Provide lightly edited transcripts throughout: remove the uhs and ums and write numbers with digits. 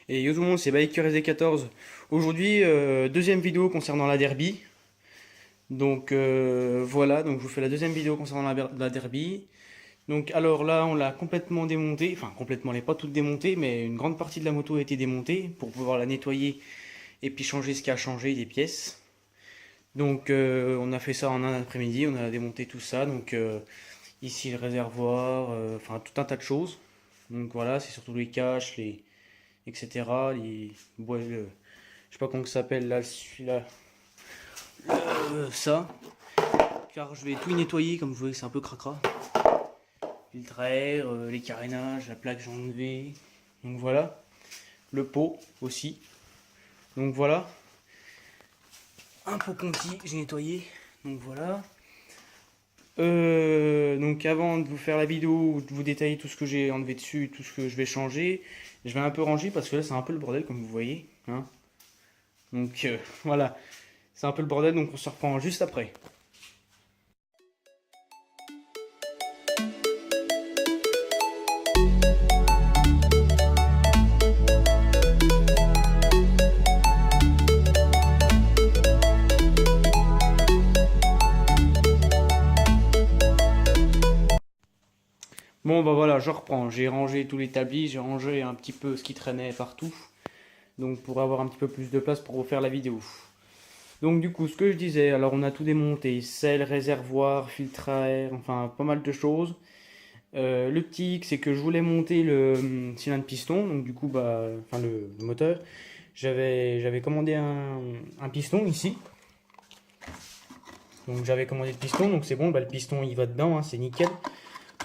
Et yo tout le monde, c'est BikerZ14. Aujourd'hui, deuxième vidéo concernant la Derby. Donc voilà, donc je vous fais la deuxième vidéo concernant la Derby. Donc alors là, on l'a complètement démontée. Enfin, complètement, elle n'est pas toute démontée, mais une grande partie de la moto a été démontée pour pouvoir la nettoyer et puis changer ce qui a changé des pièces. Donc on a fait ça en un après-midi, on a démonté tout ça. Donc ici le réservoir, enfin tout un tas de choses. Donc voilà, c'est surtout les caches, etc. Les bois, je sais pas comment ça s'appelle là, celui-là, ça. Car je vais tout nettoyer, comme vous voyez, c'est un peu cracra. Filtre à air, les carénages, la plaque j'ai enlevé. Donc voilà. Le pot aussi. Donc voilà. Un pot conti, j'ai nettoyé. Donc voilà. Donc avant de vous faire la vidéo, de vous détailler tout ce que j'ai enlevé dessus, tout ce que je vais changer, je vais un peu ranger parce que là c'est un peu le bordel comme vous voyez. Hein. Donc voilà. C'est un peu le bordel, donc on se reprend juste après. Bon bah voilà, je reprends. J'ai rangé tout l'établi, j'ai rangé un petit peu ce qui traînait partout. Donc pour avoir un petit peu plus de place pour vous faire la vidéo. Donc du coup, ce que je disais, alors on a tout démonté, selle, réservoir, filtre à air, enfin pas mal de choses. Le petit hic, c'est que je voulais monter le cylindre piston, donc du coup, bah, enfin le moteur. J'avais commandé un piston ici. Donc j'avais commandé le piston, donc c'est bon, bah, le piston il va dedans, hein, c'est nickel.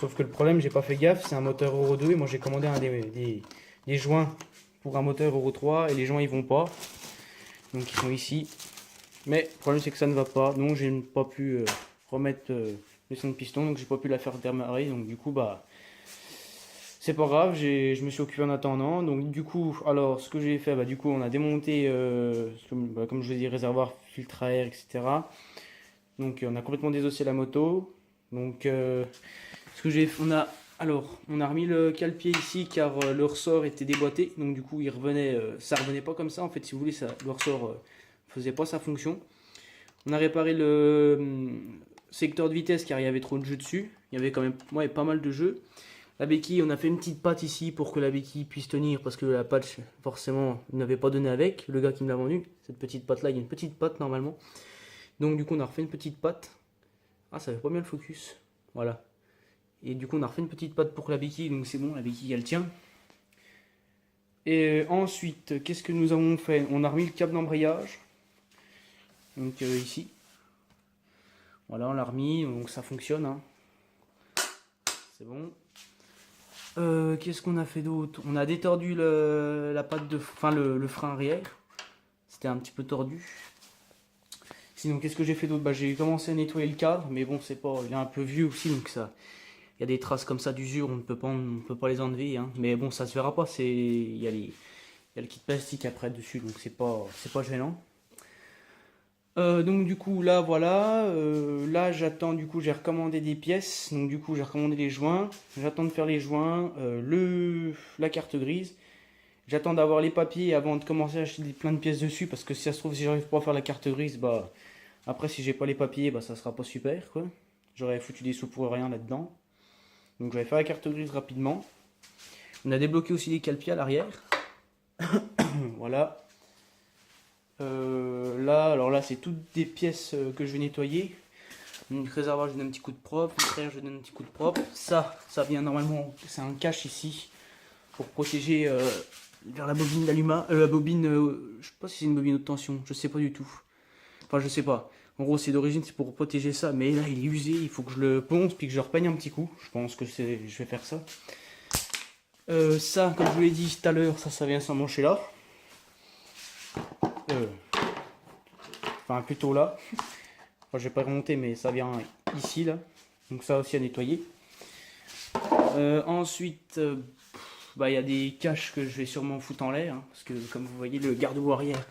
Sauf que le problème, j'ai pas fait gaffe, c'est un moteur Euro 2 et moi j'ai commandé des joints pour un moteur Euro 3 et les joints ils vont pas. Donc ils sont ici. Mais le problème c'est que ça ne va pas, donc j'ai pas pu remettre le son de piston, donc j'ai pas pu la faire démarrer, donc du coup bah c'est pas grave, je me suis occupé en attendant. Donc du coup, alors ce que j'ai fait, bah du coup on a démonté, comme je vous ai dit, réservoir, filtre à air, etc. Donc on a complètement désossé la moto. Donc ce que j'ai, on a remis le cale-pied ici car le ressort était déboîté. Donc du coup il revenait, ça revenait pas comme ça. En fait, si vous voulez, le ressort faisait pas sa fonction. On a réparé le secteur de vitesse car il y avait trop de jeux dessus. Il y avait quand même pas mal de jeux. La béquille, on a fait une petite patte ici pour que la béquille puisse tenir parce que la patte, forcément, il n'avait pas donné avec. Le gars qui me l'a vendu, cette petite patte là, il y a une petite patte normalement. Donc du coup, on a refait une petite patte. Ah, ça fait pas bien le focus. Voilà. Et du coup, on a refait une petite patte pour la béquille, donc c'est bon, la béquille elle tient. Et ensuite, qu'est-ce que nous avons fait? On a remis le câble d'embrayage. Donc ici. Voilà, on l'a remis, donc ça fonctionne. Hein. C'est bon. Qu'est-ce qu'on a fait d'autre? On a détordu la patte le frein arrière. C'était un petit peu tordu. Sinon, qu'est-ce que j'ai fait d'autre? Bah, j'ai commencé à nettoyer le cadre, mais bon, c'est pas, il est un peu vieux aussi, donc ça, il y a des traces comme ça d'usure, on ne peut pas les enlever, hein. Mais bon, ça se verra pas. Il y a le kit plastique après dessus, donc c'est pas gênant. Donc du coup là voilà, là j'attends, du coup j'ai recommandé des pièces, donc du coup j'ai recommandé les joints, j'attends de faire les joints, la carte grise, j'attends d'avoir les papiers avant de commencer à acheter plein de pièces dessus, parce que si ça se trouve, si j'arrive pas à faire la carte grise, bah après si j'ai pas les papiers, bah ça sera pas super quoi, j'aurais foutu des sous pour rien là-dedans. Donc je vais faire la carte grise rapidement. On a débloqué aussi les calpiers à l'arrière. Voilà. Là, alors là, c'est toutes des pièces que je vais nettoyer. Donc, réservoir, je donne un petit coup de propre. Frère, je donne un petit coup de propre. Ça vient normalement, c'est un cache ici pour protéger vers la bobine d'allumage. La bobine, je sais pas si c'est une bobine haute tension, je sais pas du tout. Enfin, je sais pas. En gros, c'est d'origine, c'est pour protéger ça. Mais là, il est usé. Il faut que je le ponce puis que je le repeigne un petit coup. Je pense que je vais faire ça. Ça, comme je vous l'ai dit tout à l'heure, ça vient s'emmancher là. Enfin, plutôt là. Enfin, je vais pas remonter, mais ça vient ici, là. Donc ça aussi à nettoyer. Ensuite, bah, y a des caches que je vais sûrement foutre en l'air. Hein, parce que, comme vous voyez, le garde-boue arrière,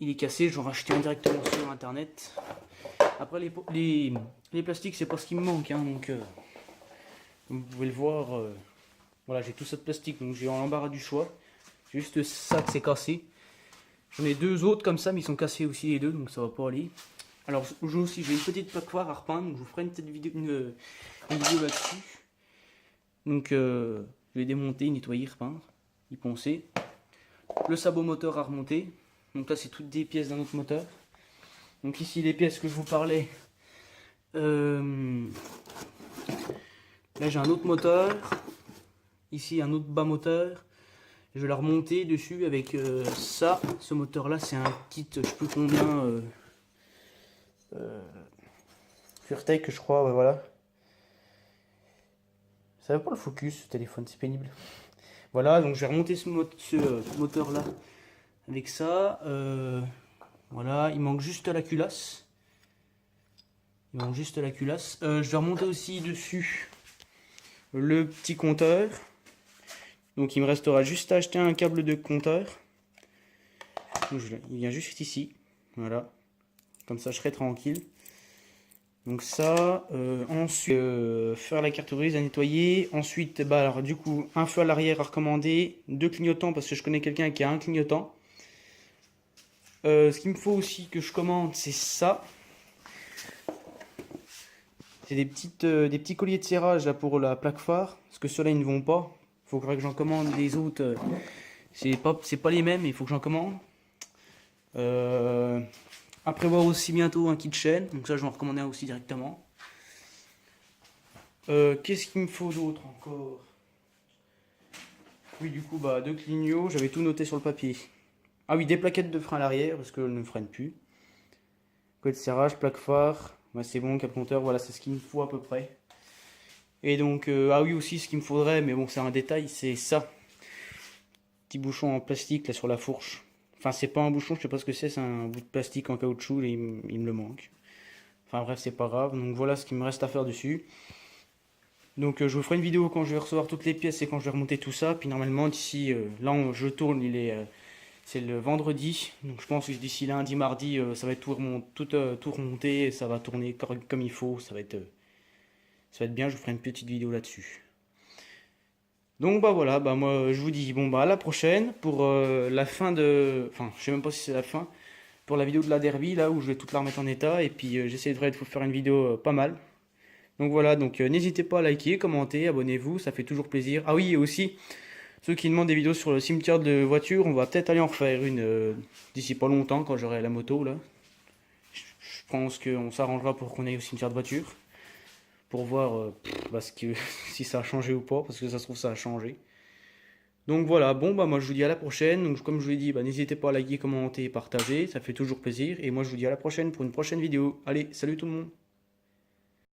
il est cassé. Je vais en racheter un directement sur Internet. Après, les plastiques, c'est pas ce qui me manque. Hein, donc, comme vous pouvez le voir, voilà, j'ai tout ça de plastique. Donc, j'ai l'embarras du choix. C'est juste ça que c'est cassé. J'en ai 2 autres comme ça, mais ils sont cassés aussi les 2, donc ça va pas aller. Alors j'ai une petite plaque phare à repeindre, donc je vous ferai une petite vidéo, une vidéo là-dessus. Donc je vais démonter, nettoyer, repeindre, y poncer. Le sabot moteur à remonter. Donc là c'est toutes des pièces d'un autre moteur. Donc ici les pièces que je vous parlais. Là j'ai un autre moteur. Ici un autre bas moteur. Je vais la remonter dessus avec ça. Ce moteur là c'est un kit, je sais plus combien. Furtech je crois, ouais, voilà. Ça va pas le focus ce téléphone, c'est pénible. Voilà, donc je vais remonter ce moteur là avec ça. Voilà, il manque juste la culasse. Je vais remonter aussi dessus le petit compteur. Donc il me restera juste à acheter un câble de compteur. Il vient juste ici. Voilà. Comme ça je serai tranquille. Donc ça, ensuite faire la carte grise à nettoyer. Ensuite, bah alors du coup, un feu à l'arrière à recommander, 2 clignotants parce que je connais quelqu'un qui a un clignotant. Ce qu'il me faut aussi que je commande, c'est ça. C'est des petits colliers de serrage là pour la plaque phare, parce que ceux-là ils ne vont pas. Il faudrait que j'en commande des autres. C'est pas les mêmes, mais il faut que j'en commande. À prévoir aussi bientôt un kit chaîne, donc ça je vais en recommander un aussi directement. Qu'est-ce qu'il me faut d'autre encore? Oui, du coup, bah 2 clignots, j'avais tout noté sur le papier. Ah oui, des plaquettes de frein à l'arrière, parce qu'elles ne freinent plus. Collier de serrage, plaque phare, bah, c'est bon, cap compteur, voilà, c'est ce qu'il me faut à peu près. Et donc, ah oui aussi, ce qu'il me faudrait, mais bon, c'est un détail, c'est ça. Petit bouchon en plastique là sur la fourche. Enfin, c'est pas un bouchon, je sais pas ce que c'est un bout de plastique en caoutchouc et il me le manque. Enfin bref, c'est pas grave. Donc voilà ce qu'il me reste à faire dessus. Donc je vous ferai une vidéo quand je vais recevoir toutes les pièces et quand je vais remonter tout ça. Puis normalement d'ici, là je tourne, c'est le vendredi. Donc je pense que d'ici lundi, mardi, ça va être tout remonté et ça va tourner comme il faut. Ça va être bien, je vous ferai une petite vidéo là-dessus. Donc bah voilà, bah moi je vous dis bon bah à la prochaine pour la fin de... Enfin je sais même pas si c'est la fin. Pour la vidéo de la derby là où je vais toute la remettre en état. Et puis j'essaierai de vous faire une vidéo pas mal. Donc voilà, donc n'hésitez pas à liker, commenter, abonnez-vous, ça fait toujours plaisir. Ah oui, et aussi, ceux qui demandent des vidéos sur le cimetière de voitures, on va peut-être aller en refaire une d'ici pas longtemps quand j'aurai la moto là. Je pense qu'on s'arrangera pour qu'on aille au cimetière de voitures. Pour voir si ça a changé ou pas, parce que ça se trouve ça a changé. Donc voilà, bon bah moi je vous dis à la prochaine. Donc comme je vous l'ai dit, bah, n'hésitez pas à liker, commenter et partager, ça fait toujours plaisir. Et moi je vous dis à la prochaine pour une prochaine vidéo. Allez, salut tout le monde.